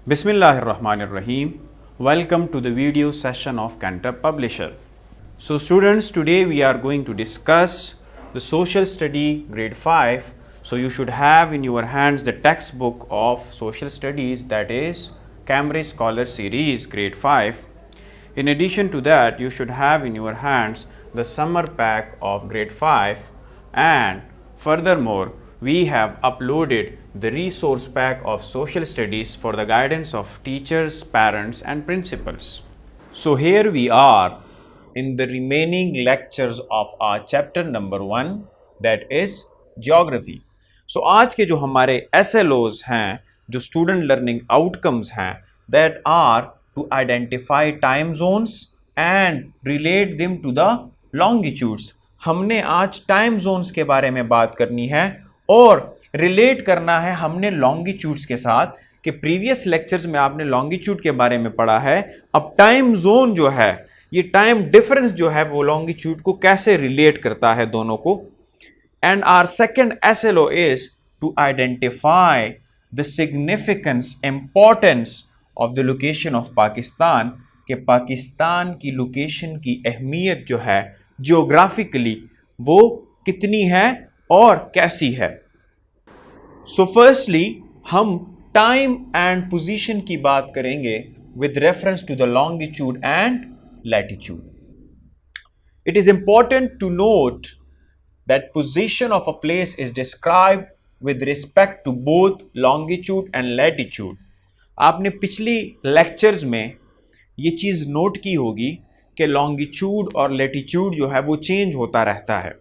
Bismillahirrahmanirrahim. Welcome to the video session of Cantor Publisher. So students, today we are going to discuss the social study grade 5. So you should have in your hands the textbook of social studies, that is Cambridge Scholar Series grade 5. In addition to that, you should have in your hands the summer pack of grade 5, and furthermore we have uploaded the resource pack of social studies for the guidance of teachers, parents and principals. So here we are in the remaining lectures of our chapter number 1, that is geography. So आज के जो हमारे SLOs हैं, जो student learning outcomes हैं, that are to identify time zones and relate them to the longitudes. हमने आज time zones के बारे में बात करनी है और रिलेट करना है हमने लॉन्गिट्यूड्स के साथ, कि प्रीवियस लेक्चर्स में आपने लॉन्गिट्यूड के बारे में पढ़ा है. अब टाइम जोन जो है, ये टाइम डिफरेंस जो है वो लॉन्गिट्यूड को कैसे रिलेट करता है दोनों को. And our second SLO is to identify the significance, importance of the location of Pakistan, कि पाकिस्तान की लोकेशन की अहमियत जो है जियोग्राफिकली वो कितनी है और कैसी है. सो फर्स्टली हम टाइम एंड पोजीशन की बात करेंगे with reference to the longitude and latitude. It is important to note that position of a place is described with respect to both longitude and latitude. आपने पिछली lectures में ये चीज़ note की होगी कि लॉन्गिट्यूड और लैटिट्यूड जो है वो चेंज होता रहता है.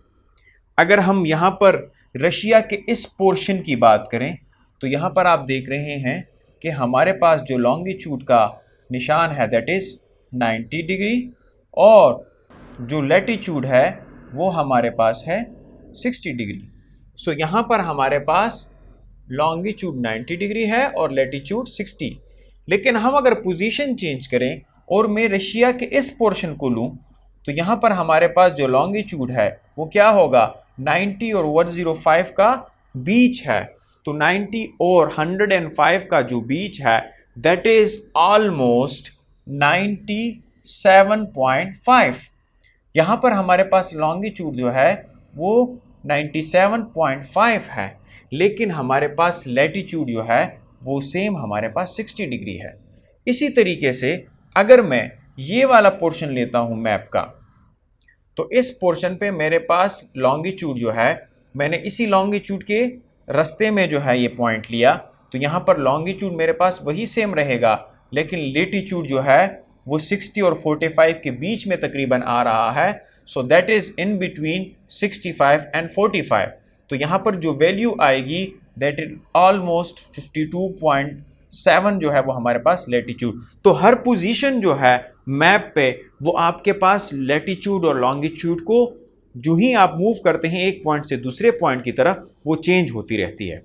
अगर हम यहाँ पर रशिया के इस पोर्शन की बात करें तो यहाँ पर आप देख रहे हैं कि हमारे पास जो लॉन्गिट्यूड का निशान है दैट इज़ 90 डिग्री, और जो लैटिट्यूड है वो हमारे पास है 60 डिग्री. सो यहाँ पर हमारे पास लॉन्गिट्यूड 90 डिग्री है और लैटिट्यूड 60. लेकिन हम अगर पोजीशन चेंज करें और मैं रशिया के इस पोर्शन को लूँ तो यहाँ पर हमारे पास जो लॉन्गिट्यूड है वो क्या होगा, 90 और 105 का बीच है. तो 90 और 105 का जो बीच है दैट इज ऑलमोस्ट 97.5. यहाँ पर हमारे पास लॉन्गिट्यूड जो है वो 97.5 है, लेकिन हमारे पास लैटिट्यूड जो है वो सेम हमारे पास 60 डिग्री है. इसी तरीके से अगर मैं ये वाला पोर्शन लेता हूँ मैप का, तो इस पोर्शन पे मेरे पास लॉन्गिट्यूड जो है, मैंने इसी लॉन्गिट्यूड के रास्ते में जो है ये पॉइंट लिया, तो यहाँ पर लॉन्गिट्यूड मेरे पास वही सेम रहेगा, लेकिन लेटिट्यूड जो है वो 60 और 45 के बीच में तकरीबन आ रहा है. So that is in between 65 and 45. तो यहाँ पर जो वैल्यू आएगी दैट इज ऑलमोस्ट 52.7 जो है वो हमारे पास लेटिट्यूड. तो हर पोजीशन जो है मैप पे वो आपके पास लेटिट्यूड और लॉन्गिट्यूड को जो ही आप मूव करते हैं एक पॉइंट से दूसरे पॉइंट की तरफ वो चेंज होती रहती है.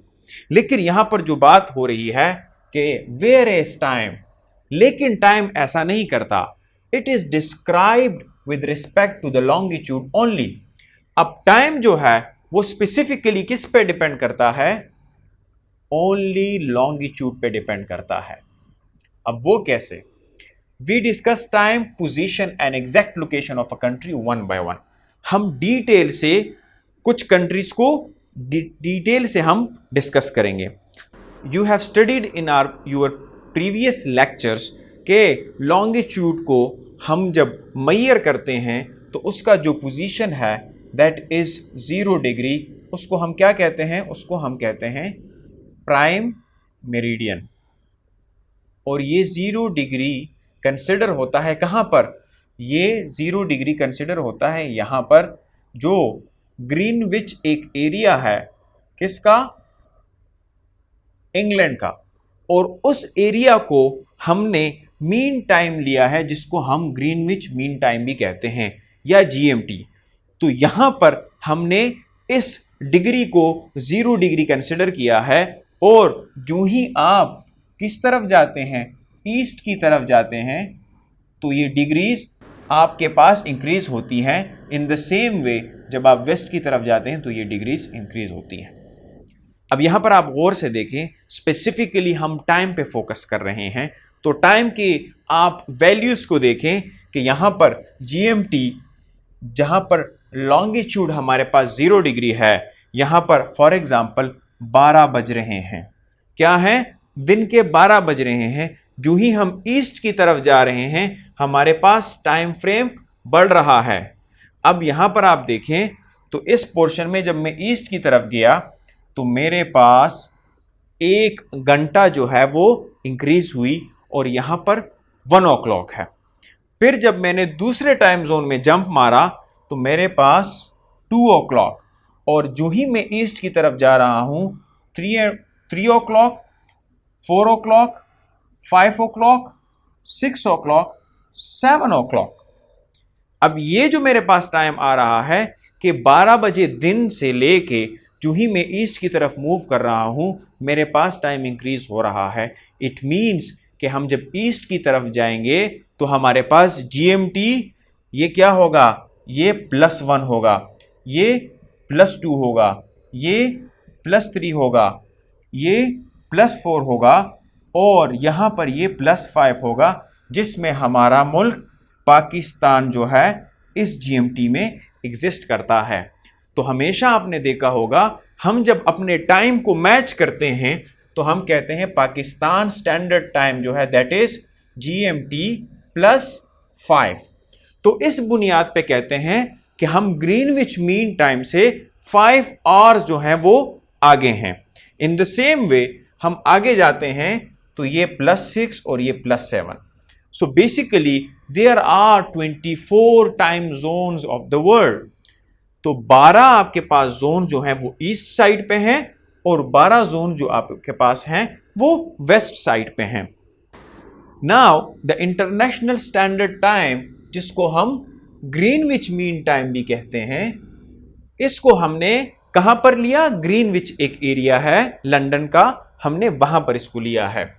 लेकिन यहाँ पर जो बात हो रही है कि वेयर इज टाइम, लेकिन टाइम ऐसा नहीं करता. It is described with respect to the longitude only. अब टाइम जो है वो स्पेसिफिकली किस पे डिपेंड करता है, ओनली लॉन्गिट्यूड पे डिपेंड करता है. अब वो कैसे? We discuss time, position and exact location of a country one by one. हम डिटेल से कुछ कंट्रीज को डिटेल से हम डिस्कस करेंगे. You have studied in your previous lectures के लॉन्गिट्यूड को हम जब मेजर करते हैं तो उसका जो पोजीशन है दैट इज 0 डिग्री, उसको हम क्या कहते हैं, उसको हम कहते हैं प्राइम मेरिडियन. और ये 0 डिग्री कंसिडर होता है कहाँ पर, ये 0 डिग्री कंसिडर होता है यहाँ पर, जो ग्रीनविच एक एरिया है किसका, इंग्लैंड का, और उस एरिया को हमने मीन टाइम लिया है जिसको हम ग्रीनविच मीन टाइम भी कहते हैं या जीएमटी. तो यहाँ पर हमने इस डिग्री को 0 डिग्री कंसिडर किया है, और जो ही आप किस तरफ जाते हैं, ईस्ट की तरफ जाते हैं, तो ये डिग्रीज आपके पास इंक्रीज होती हैं. इन द सेम वे जब आप वेस्ट की तरफ जाते हैं तो ये डिग्रीज इंक्रीज होती हैं. अब यहां पर आप गौर से देखें, स्पेसिफिकली हम टाइम पे फोकस कर रहे हैं, तो टाइम के आप वैल्यूज को देखें कि यहां पर GMT जहां पर लॉन्गिट्यूड हमारे पास 0 डिग्री है, यहां पर फॉर एग्जांपल 12 बज रहे हैं। क्या है? दिन के 12 बज रहे हैं। जो ही हम ईस्ट की तरफ जा रहे हैं हमारे पास टाइम फ्रेम बढ़ रहा है। अब यहां पर आप देखें तो इस पोर्शन में जब मैं ईस्ट की तरफ गया तो मेरे पास 1 घंटा जो है वो इंक्रीज हुई और यहां पर 1 o'clock है। फिर जब मैंने दूसरे टाइम जोन में जंप मारा तो मेरे पास 2 o'clock, और जो ही मैं ईस्ट की तरफ जा रहा हूं 3 o'clock, 4 o'clock, 5 o'clock, 6 o'clock, 7 o'clock। अब ये जो मेरे पास टाइम आ रहा है कि 12 बजे दिन से लेके जो ही मैं ईस्ट की तरफ मूव कर रहा हूं मेरे पास टाइम इंक्रीज हो रहा है। इट मीन्स कि हम जब ईस्ट की तरफ जाएंगे तो हमारे पास GMT ये क्या होगा? ये +1 होगा, ये +2 होगा, ये +3 होगा, ये +4 होगा और यहां पर ये +5 होगा, जिसमें हमारा मुल्क पाकिस्तान जो है इस GMT में एग्जिस्ट करता है। तो हमेशा आपने देखा होगा हम जब अपने टाइम को मैच करते हैं तो हम कहते हैं पाकिस्तान स्टैंडर्ड टाइम जो है दैट इज GMT +5। तो इस बुनियाद पे कहते हैं कि हम ग्रीनविच मीन टाइम से 5 आवर्स जो हैं वो आगे हैं। इन द सेम वे हम आगे जाते हैं तो ये +6 और ये +7। So basically there are 24 time zones of the world. तो 12 आपके पास जोन जो हैं वो ईस्ट साइड पे हैं और 12 जोन जो आपके पास हैं वो वेस्ट साइड पे हैं। Now the international standard time, जिसको हम ग्रीनविच मीन टाइम भी कहते हैं, इसको हमने कहां पर लिया? ग्रीनविच एक एरिया है लंदन का, हमने वहां पर इसको लिया है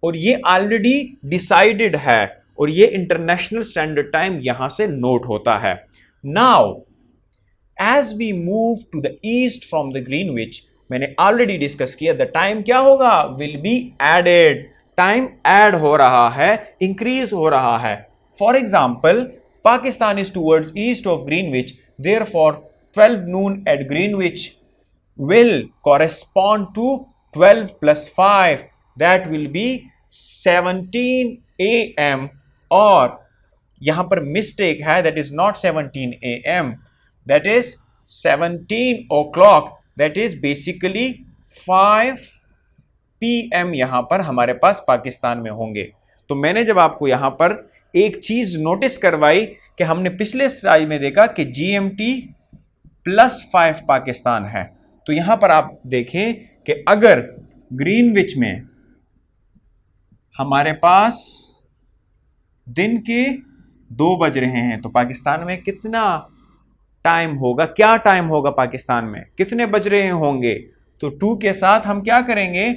और ये ऑलरेडी डिसाइडेड है और ये इंटरनेशनल स्टैंडर्ड टाइम यहां से नोट होता है। Now as we move to the east from the Greenwich, मैंने ऑलरेडी डिस्कस किया, द टाइम क्या होगा? Will be added. टाइम ऐड हो रहा है, इंक्रीज हो रहा है। For example Pakistan is towards east of Greenwich, therefore 12 noon at Greenwich will correspond to 12 + 5, that will be 17 AM, और यहां पर मिस्टेक है, that is not 17 AM, that is 17 o'clock, that is basically 5 PM यहां पर हमारे पास पाकिस्तान में होंगे। तो मैंने जब आपको यहां पर एक चीज नोटिस करवाई कि हमने पिछले स्लाइड में देखा कि GMT +5 पाकिस्तान है, तो यहां पर आप देखें कि अगर ग्रीनविच में हमारे पास दिन के 2 बज रहे हैं तो पाकिस्तान में कितना टाइम होगा? क्या टाइम होगा पाकिस्तान में? कितने बज रहे होंगे? तो 2 के साथ हम क्या करेंगे?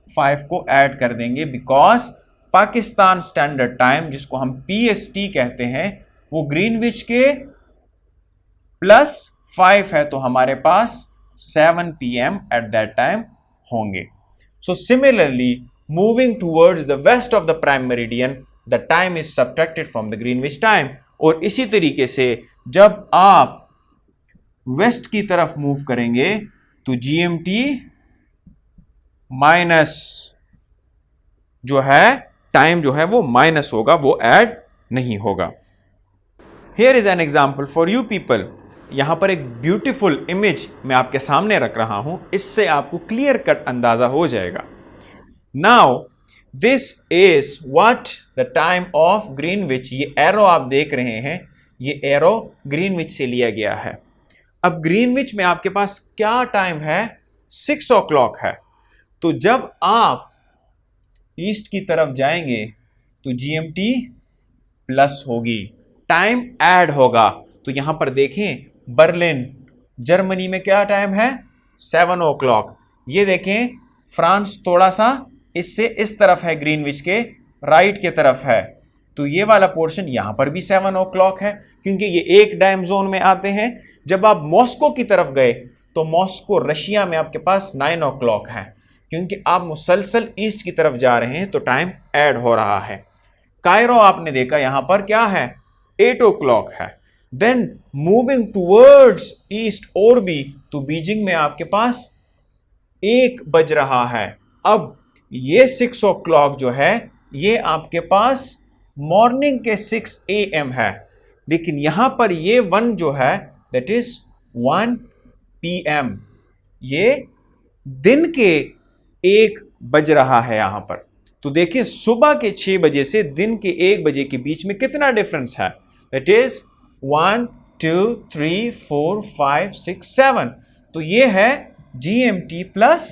5 को ऐड कर देंगे, बिकॉज पाकिस्तान स्टैंडर्ड टाइम जिसको हम PST कहते हैं वो ग्रीनविच के +5 है, तो हमारे पास 7 PM एट दैट टाइम होंगे। So similarly moving towards the west of the prime meridian, the time is subtracted from the Greenwich time. और इसी तरीके से जब आप वेस्ट की तरफ मूव करेंगे तो GMT माइनस जो है टाइम जो है वो माइनस होगा, वो ऐड नहीं होगा। Here is an example for you people. यहां पर एक ब्यूटीफुल इमेज मैं आपके सामने रख रहा हूं, इससे आपको क्लियर कट अंदाजा हो जाएगा। Now this is what the time of Greenwich. ये एरो आप देख रहे हैं, ये एरो ग्रीनविच से लिया गया है। अब ग्रीनविच में आपके पास क्या टाइम है? 6 o'clock है। तो जब आप ईस्ट की तरफ जाएंगे तो GMT प्लस होगी, टाइम ऐड होगा। तो यहां पर देखें बर्लिन जर्मनी में क्या टाइम है? 7 o'clock। ये देखें फ्रांस थोड़ा सा इससे इस तरफ है, ग्रीनविच के राइट के तरफ है, तो ये वाला पोर्शन यहां पर भी 7 o'clock है, क्योंकि ये एक टाइम जोन में आते हैं। जब आप मॉस्को की तरफ गए तो मॉस्को रशिया में आपके पास 9 o'clock है, क्योंकि आप मुसलसल ईस्ट की तरफ जा रहे हैं तो टाइम ऐड हो रहा है। कायरो आपने देखा यहां पर क्या है, 8 o'clock है। देन मूविंग टूवर्ड्स ईस्ट और भी, तो बीजिंग में आपके पास 1 बज रहा है। अब ये 6 o'clock जो है ये आपके पास मॉर्निंग के 6 AM है, लेकिन यहां पर ये 1 जो है दैट इज 1 PM, ये दिन के 1 बज रहा है यहां पर। तो देखिए सुबह के 6 बजे से दिन के 1 बजे के बीच में कितना डिफरेंस है, दैट इज 1 2 3 4 5 6 7। तो ये है GMT plus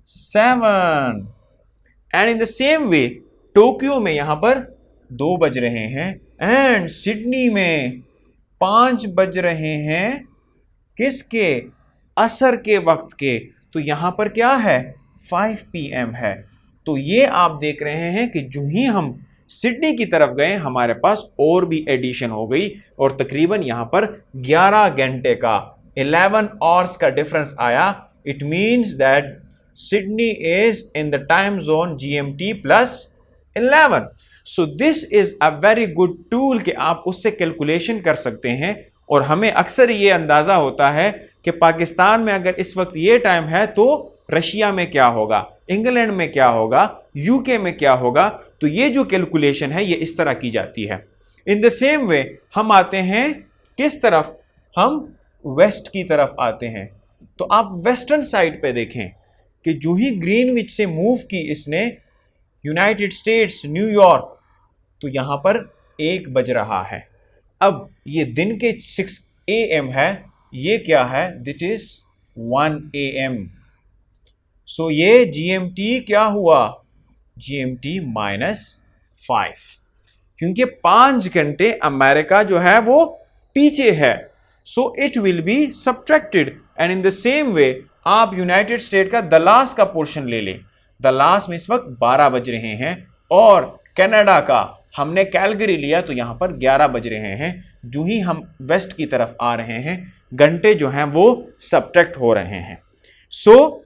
7। And in the same way Tokyo में यहां पर 2 बज रहे हैं एंड सिडनी में 5 बज रहे हैं, किसके, असर के वक्त के। तो यहां पर क्या है, 5 PM है। तो ये आप देख रहे हैं कि जो ही हम सिडनी की तरफ गए हमारे पास और भी एडिशन हो गई और तकरीबन यहां पर 11 घंटे का 11 आवर्स का डिफरेंस आया। It means that Sydney is in the time zone GMT plus 11। So this is a very good tool कि आप उससे कैलकुलेशन कर सकते हैं। और हमें अक्सर ये अंदाजा होता है कि पाकिस्तान में अगर इस वक्त ये टाइम है तो रशिया में क्या होगा, इंग्लैंड में क्या होगा, यूके में क्या होगा। तो ये जो कैलकुलेशन है ये इस तरह की जाती है। इन द सेम वे हम आते हैं किस तरफ, हम वेस्ट की तरफ आते हैं। तो आप वेस्टर्न साइड पे देखें कि जो ही ग्रीनविच से मूव की इसने यूनाइटेड स्टेट्स न्यूयॉर्क, तो यहां पर 1 बज रहा है। अब ये दिन के 6 AM है, ये क्या है, दिट इज 1 AM। सो ये GMT क्या हुआ, GMT -5, क्योंकि 5 घंटे अमेरिका जो है वो पीछे है। So it will be subtracted. And in the same way आप यूनाइटेड स्टेट का दलास का पोर्शन ले लें, दलास में इस वक्त 12 बज रहे हैं, और कनाडा का हमने कैलगरी लिया तो यहां पर 11 बज रहे हैं। जो ही हम वेस्ट की तरफ आ रहे हैं घंटे जो हैं वो सब्ट्रैक्ट हो रहे हैं। So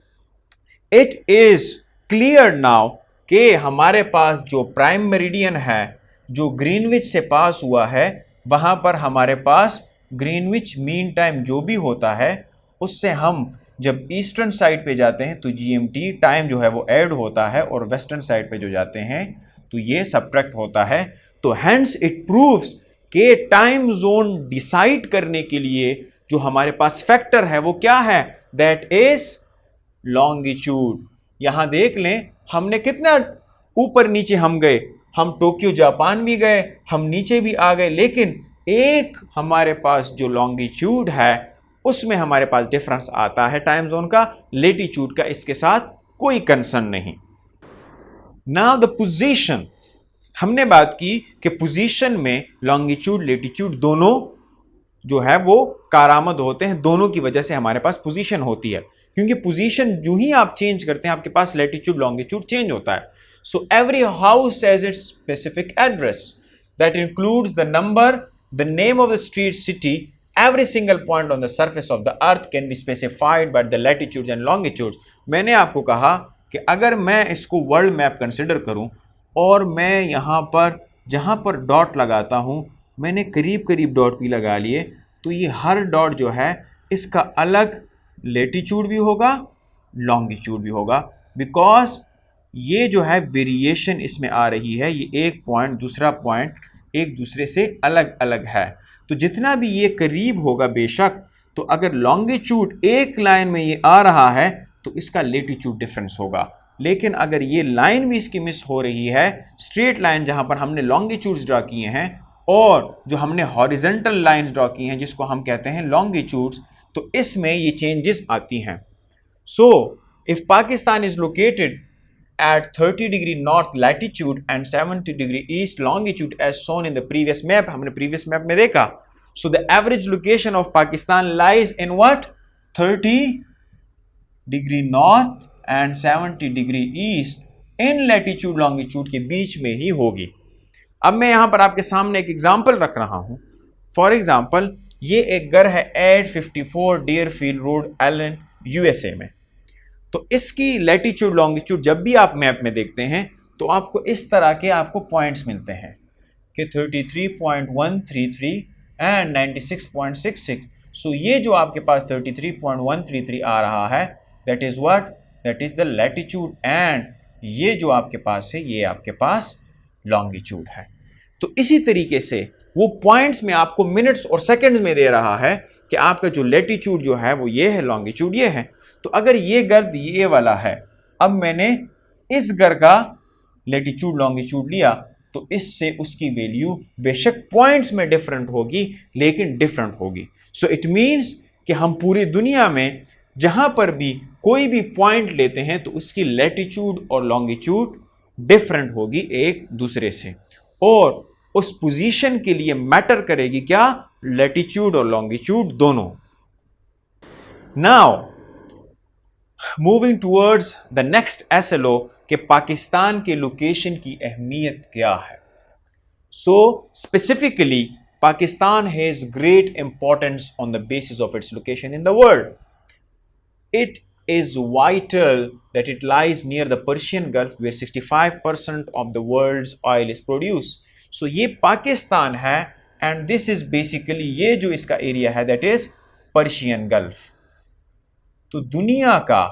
it is clear now कि हमारे पास जो प्राइम मेरिडियन है जो ग्रीनविच से पास हुआ है, वहां पर हमारे पास ग्रीनविच मीन टाइम जो भी होता है उससे हम जब ईस्टर्न साइड पे जाते हैं तो GMT टाइम जो है वो ऐड होता है, और वेस्टर्न साइड पे जो जाते हैं तो ये सब्ट्रैक्ट होता है। तो हेंस इट प्रूव्स कि टाइम जोन डिसाइड करने के लिए जो हमारे पास फैक्टर है वो क्या है, दैट इज लॉन्गिट्यूड। यहां देख लें हमने कितना ऊपर नीचे हम गए, हम टोक्यो जापान भी गए, हम नीचे भी आ गए, लेकिन एक हमारे पास जो लॉन्गिट्यूड है उसमें हमारे पास डिफरेंस आता है टाइम जोन का, लेटीट्यूड का इसके साथ कोई कंसर्न नहीं। नाउ द पोजीशन, हमने बात की कि पोजीशन में लॉन्गिट्यूड लेटीट्यूड दोनों जो है वो कारामद होते हैं, दोनों की वजह से हमारे पास पोजीशन होती है, क्योंकि पोजीशन जो ही आप चेंज करते हैं आपके पास लेटीट्यूड लॉन्गिट्यूड चेंज होता है। So every house has its specific address that includes the number, the name of the street, city, every single point on the surface of the earth can be specified by the latitudes and longitudes। मैंने आपको कहा कि अगर मैं इसको world map consider करूं और मैं यहाँ पर जहाँ पर डॉट लगाता हूँ मैंने करीब करीब डॉट भी लगा लिए, तो ये हर डॉट जो है इसका अलग लेटीट्यूड भी होगा, लॉन्गिट्यूड भी होगा, बिकॉज ये जो है वेरिएशन इसमें आ रही है, ये एक पॉइंट दूसरा पॉइंट एक दूसरे से अलग अलग है। तो जितना भी ये करीब होगा बेशक, तो अगर लॉन्गिट्यूड एक लाइन में ये आ रहा है तो इसका लेटीट्यूड डिफरेंस होगा, लेकिन अगर ये लाइन भी इसकी मिस हो रही है, स्ट्रेट लाइन जहां पर हमने लॉन्गिट्यूड्स ड्रॉ किए हैं और जो हमने हॉरिजेंटल लाइंस ड्रॉ की हैं जिसको हम कहते हैं लॉन्गिट्यूड्स, तो इसमें ये चेंजेस आती हैं। So if Pakistan is located at 30 degree north latitude and 70 degree east longitude as shown in the previous map, हमने previous map में देखा। So the average location of Pakistan lies in what? 30 degree north and 70 degree east in latitude longitude के बीच में ही होगी। अब मैं यहां पर आपके सामने एक एग्जाम्पल रख रहा हूं। फॉर एग्जाम्पल ये एक घर है 854 डियरफील्ड रोड, एलन, यूएसए में। तो इसकी लैटिट्यूड लॉन्गिट्यूड जब भी आप मैप में देखते हैं तो आपको इस तरह के आपको पॉइंट्स मिलते हैं कि 33.133 एंड 96.66। सो ये जो आपके पास 33.133 आ रहा है, that is what, that is the latitude, and ये जो आपके पास है ये आपके पास लॉन्गिट्यूड है। तो इसी तरीके से वो पॉइंट्स में आपको मिनट्स और सेकंड्स में दे रहा है कि आपका जो लैटिट्यूड जो है वो ये है, लॉन्गिट्यूड ये है। तो अगर ये गर्द ये वाला है, अब मैंने इस घर का लैटिट्यूड लॉन्गिट्यूड लिया, तो इससे उसकी वैल्यू बेशक पॉइंट्स में डिफरेंट होगी लेकिन डिफरेंट होगी। सो इट मीन्स कि हम पूरी दुनिया में जहां पर भी कोई भी पॉइंट लेते हैं तो उसकी लैटिट्यूड और लॉन्गिट्यूड डिफरेंट होगी एक दूसरे से, और उस पोजीशन के लिए मैटर करेगी क्या, लैटिट्यूड और लॉन्गिट्यूड दोनों। Now moving towards the next SLO कि पाकिस्तान के लोकेशन की अहमियत क्या है। So specifically Pakistan has great importance on the basis of its location in the world. It is vital that it lies near the Persian Gulf where 65% of the world's oil is produced. So ये पाकिस्तान है and this is basically ये जो इसका area है that is Persian Gulf। तो दुनिया का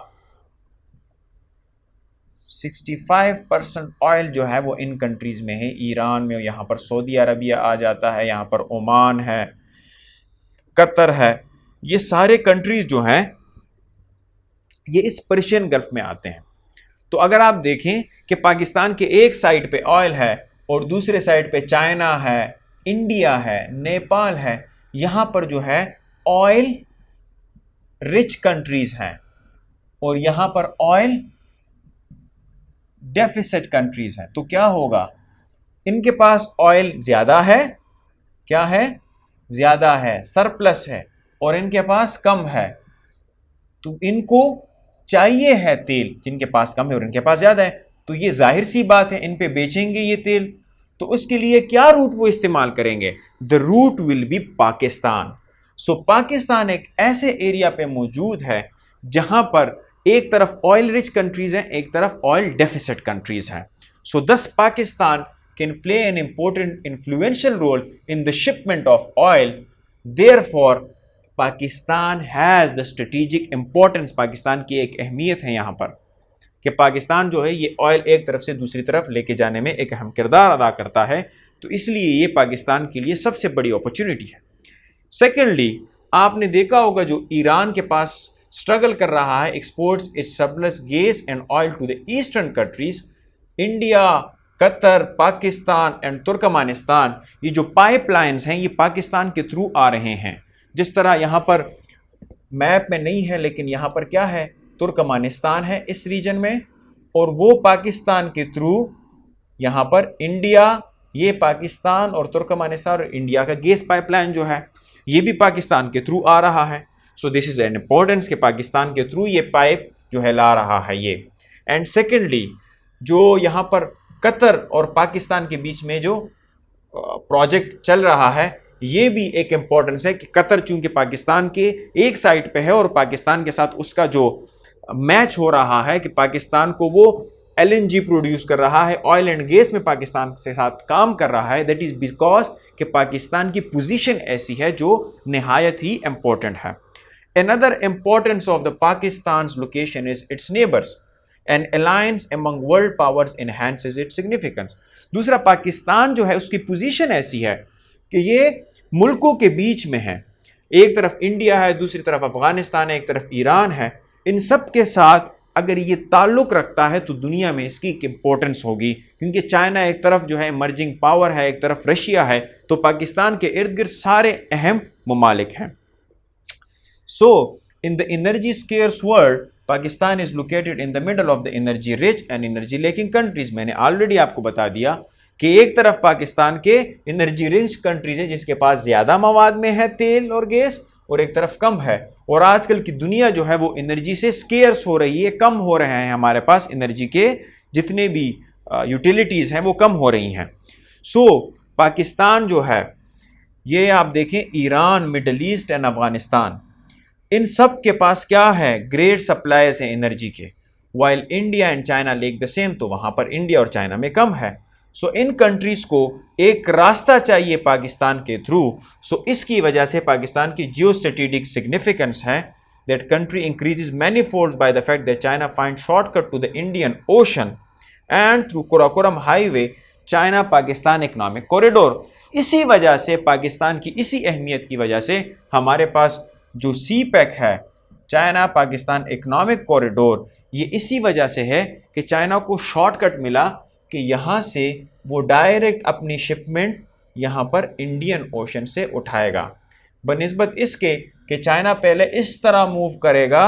65% oil जो है वो इन कंट्रीज में है, ईरान में, यहाँ पर सऊदी अरबिया आ जाता है, यहाँ पर ओमान है, कतर है, ये सारे कंट्रीज जो हैं ये इस पर्शियन गल्फ में आते हैं। तो अगर आप देखें कि पाकिस्तान के एक साइड पे ऑयल है और दूसरे साइड पे चाइना है, इंडिया है, नेपाल है, यहां पर जो है ऑयल रिच कंट्रीज हैं और यहां पर ऑयल डेफिसिट कंट्रीज हैं। तो क्या होगा, इनके पास ऑयल ज्यादा है, क्या है, ज्यादा है, सरप्लस है, और इनके पास कम है। तो इनको चाहिए है तेल, जिनके पास कम है और इनके पास ज्यादा है, तो ये जाहिर सी बात है इन पे बेचेंगे ये तेल। तो उसके लिए क्या रूट वो इस्तेमाल करेंगे, the route will be Pakistan. So Pakistan एक ऐसे एरिया पे मौजूद है जहां पर एक तरफ ऑयल रिच कंट्रीज हैं, एक तरफ ऑयल डेफिसिट कंट्रीज हैं। So this Pakistan can play an important influential role in the shipment of oil. Therefore Pakistan has the strategic importance, Pakistan की एक अहमियत है यहाँ पर कि पाकिस्तान जो है ये ऑयल एक तरफ से दूसरी तरफ लेके जाने में एक अहम किरदार अदा करता है। तो इसलिए ये पाकिस्तान के लिए सबसे बड़ी अपॉर्चुनिटी है। सेकेंडली, आपने देखा होगा जो ईरान के पास स्ट्रगल कर रहा है, exports its surplus gas and oil to the eastern countries, India, Qatar, Pakistan and Turkmenistan, ये जो पाइपलाइंस हैं ये पाकिस्तान के थ्रू आ रहे हैं। जिस तरह यहाँ पर मैप में नहीं है लेकिन यहाँ पर क्या है, तुर्कमानिस्तान है इस रीजन में, और वो पाकिस्तान के थ्रू यहाँ पर इंडिया, ये पाकिस्तान और तुर्कमानिस्तान और इंडिया का गैस पाइपलाइन जो है ये भी पाकिस्तान के थ्रू आ रहा है। So this is an importance कि पाकिस्तान के थ्रू ये पाइप जो है ला रहा है ये। एंड सेकेंडली, जो यहाँ पर कतर और पाकिस्तान के बीच में जो प्रोजेक्ट चल रहा है ये भी एक इंपॉर्टेंस है कि कतर चूंकि पाकिस्तान के एक साइड पे है और पाकिस्तान के साथ उसका जो मैच हो रहा है कि पाकिस्तान को वो एलएनजी प्रोड्यूस कर रहा है, ऑयल एंड गैस में पाकिस्तान के साथ काम कर रहा है, दैट इज बिकॉज कि पाकिस्तान की पोजीशन ऐसी है जो निहायत ही इंपॉर्टेंट है। Another importance of the Pakistan's location is it's neighbours and alliance among world powers enhances its significance. दूसरा, पाकिस्तान जो है उसकी पोजीशन ऐसी है कि ये मुल्कों के बीच में है, एक तरफ इंडिया है, दूसरी तरफ अफगानिस्तान है, एक तरफ ईरान है। इन सब के साथ अगर ये ताल्लुक़ रखता है तो दुनिया में इसकी इंपॉर्टेंस होगी, क्योंकि चाइना एक तरफ जो है इमर्जिंग पावर है, एक तरफ रशिया है, तो पाकिस्तान के इर्द गिर्द सारे अहम ममालिक हैं। So in the energy scarce world Pakistan is located in the middle of the energy rich and energy lacking countries. मैंने ऑलरेडी आपको बता दिया कि एक तरफ पाकिस्तान के एनर्जी रिच कंट्रीज है जिसके पास ज़्यादा मवाद में है तेल और गैस, और एक तरफ कम है। और आजकल की दुनिया जो है वो एनर्जी से स्केर्स हो रही है, कम हो रहे हैं, हमारे पास एनर्जी के जितने भी यूटिलिटीज़ हैं वो कम हो रही हैं। सो पाकिस्तान जो है ये आप देखें, Iran, Middle East and Afghanistan, इन सब के पास क्या है, ग्रेट सप्लायर्स हैं एनर्जी के। While India and China lack the same, तो वहां पर इंडिया और चाइना में कम है। सो इन कंट्रीज को एक रास्ता चाहिए पाकिस्तान के थ्रू। सो इसकी वजह से पाकिस्तान की जियो स्ट्रेटेजिक सिग्निफिकेंस है। That country increases many folds by the fact that China find shortcut to the Indian Ocean and through Karakoram highway China Pakistan economic corridor. इसी वजह से पाकिस्तान की इसी अहमियत की वजह से हमारे पास जो सी पैक है, चाइना पाकिस्तान इकोनॉमिक कॉरिडोर, ये इसी वजह से है कि चाइना को शॉर्टकट मिला कि यहाँ से वो डायरेक्ट अपनी शिपमेंट यहाँ पर इंडियन ओशन से उठाएगा, बनिस्बत इसके कि चाइना पहले इस तरह मूव करेगा,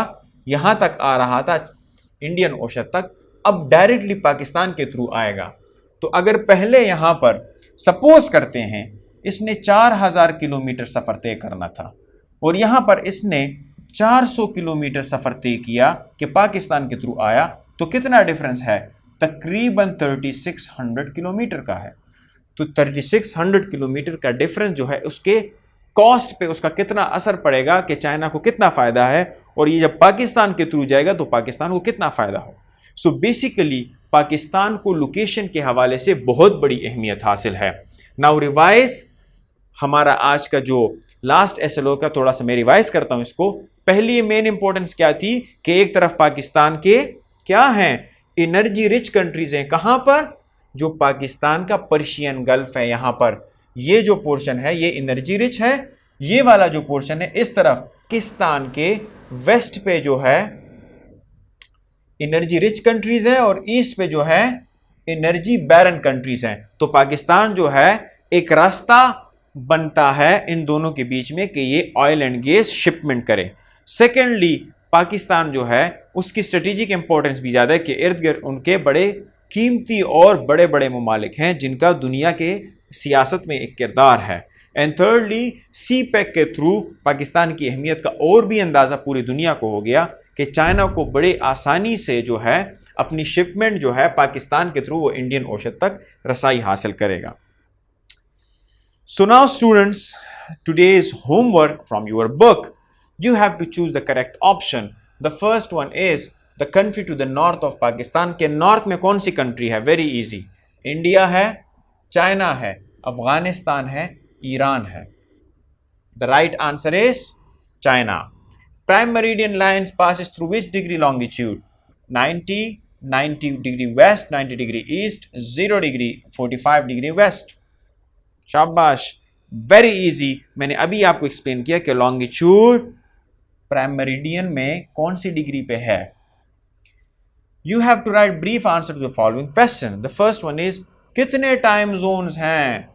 यहाँ तक आ रहा था इंडियन ओशन तक, अब डायरेक्टली पाकिस्तान के थ्रू आएगा। तो अगर पहले यहाँ पर सपोज करते हैं इसने 4000 किलोमीटर सफ़र तय करना था और यहाँ पर इसने 400 किलोमीटर सफ़र तय किया कि पाकिस्तान के थ्रू आया, तो कितना डिफरेंस है, तकरीबन 3600 किलोमीटर का है। तो 3600 किलोमीटर का डिफरेंस जो है उसके कॉस्ट पे उसका कितना असर पड़ेगा कि चाइना को कितना फ़ायदा है, और ये जब पाकिस्तान के थ्रू जाएगा तो पाकिस्तान को कितना फ़ायदा हो। सो बेसिकली पाकिस्तान को लोकेशन के हवाले से बहुत बड़ी अहमियत हासिल है। नाउ रिवाइज हमारा आज का जो लास्ट एसएलओ का थोड़ा सा मैं रिवाइज करता हूं इसको। पहली मेन इंपॉर्टेंस क्या थी कि एक तरफ पाकिस्तान के क्या हैं, एनर्जी रिच कंट्रीज हैं, कहां पर, जो पाकिस्तान का पर्शियन गल्फ है, यहां पर ये जो पोर्शन है ये एनर्जी रिच है। ये वाला जो पोर्शन है इस तरफ पाकिस्तान के वेस्ट पे जो है एनर्जी रिच कंट्रीज है और ईस्ट पे जो है एनर्जी बैरन कंट्रीज हैं। तो पाकिस्तान जो है एक रास्ता बनता है इन दोनों के बीच में कि ये ऑयल एंड गैस शिपमेंट करे। सेकेंडली पाकिस्तान जो है उसकी स्ट्रेटेजिक इंपॉर्टेंस भी ज़्यादा है कि इर्द गिर्द उनके बड़े कीमती और बड़े बड़े ममालिक हैं जिनका दुनिया के सियासत में एक किरदार है। एंड थर्डली सी पैक के थ्रू पाकिस्तान की अहमियत का और भी अंदाज़ा पूरी दुनिया को हो गया कि चाइना को बड़े आसानी से जो है अपनी शिपमेंट जो है पाकिस्तान के थ्रू वो इंडियन ओशन तक रसाई हासिल करेगा। So now students, today's homework from your book, you have to choose the correct option. The first one is the country to the north of Pakistan. के north में कौन सी country है? Very easy. India है, China है, अफगानिस्तान है, Iran है. The right answer is China. Prime meridian lines passes through which degree longitude? 90, 90 degree west, 90 degree east, 0 degree, 45 degree west. शाबाश, very easy. मैंने अभी आपको एक्सप्लेन किया कि लॉन्गिट्यूड प्राइम मेरिडियन में कौन सी डिग्री पे है। You have to write brief answer to the following question. The first one is कितने टाइम जोन्स हैं?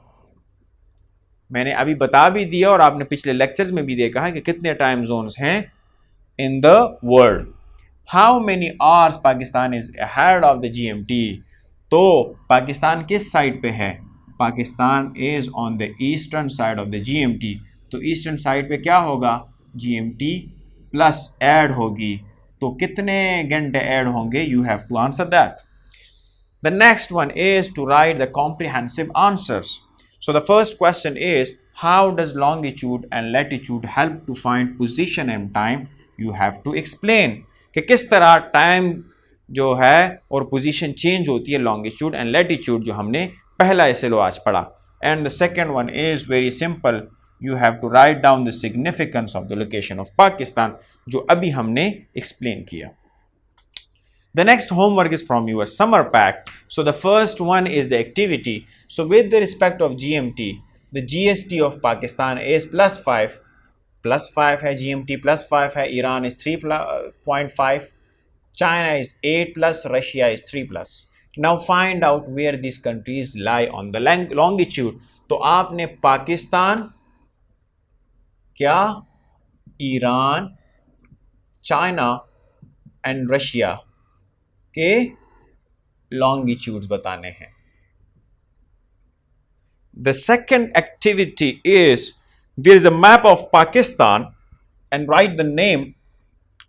मैंने अभी बता भी दिया और आपने पिछले लेक्चर्स में भी देखा है कि कितने टाइम जोन्स हैं इन the world. How many hours Pakistan is ahead of the GMT? तो पाकिस्तान किस साइड पे है? Pakistan is on the eastern side of the GMT. तो ईस्टर्न साइड पे क्या होगा? जीएमटी प्लस ऐड होगी। तो कितने घंटे ऐड होंगे? You have to answer that. The next one is to write the comprehensive answers. So the first question is how does longitude and latitude help to find position and time? You have to explain कि किस तरह time जो है और position change होती है longitude and latitude, जो हमने पहला एसएलओ आज पढ़ा। And the second one is very simple, you have to write down the significance of the location of Pakistan, जो अभी हमने एक्सप्लेन किया। The next homework is from your summer pack. So the first one is the activity. So with the respect of GMT, the GST of Pakistan is +5, +5 है, GMT +5 है, Iran is 3.5, China is 8+, Russia is 3+। Now find out where these countries lie on the longitude. तो आपने पाकिस्तान, क्या, Iran, China and Russia के longitudes बताने हैं। The second activity is there is a map of Pakistan and write the name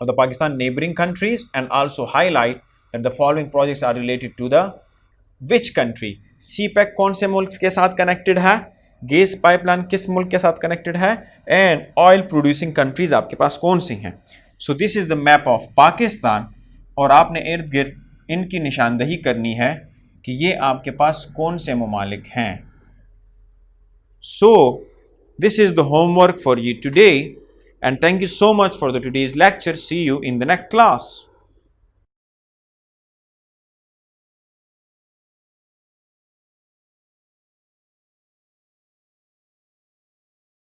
of the Pakistan neighboring countries and also highlight that the following projects are related to the which country? CPEC कौन से मुल्क के साथ connected है? Gas pipeline किस मुल्क के साथ कनेक्टेड है, एंड ऑयल प्रोड्यूसिंग कंट्रीज आपके पास कौन सी हैं। So this is the map of Pakistan, और आपने इर्द गिर्द इनकी निशानदही करनी है कि ये आपके पास कौन से ममालिक हैं। So this is the homework for you today, and thank you so much for the today's lecture. See you in the next class.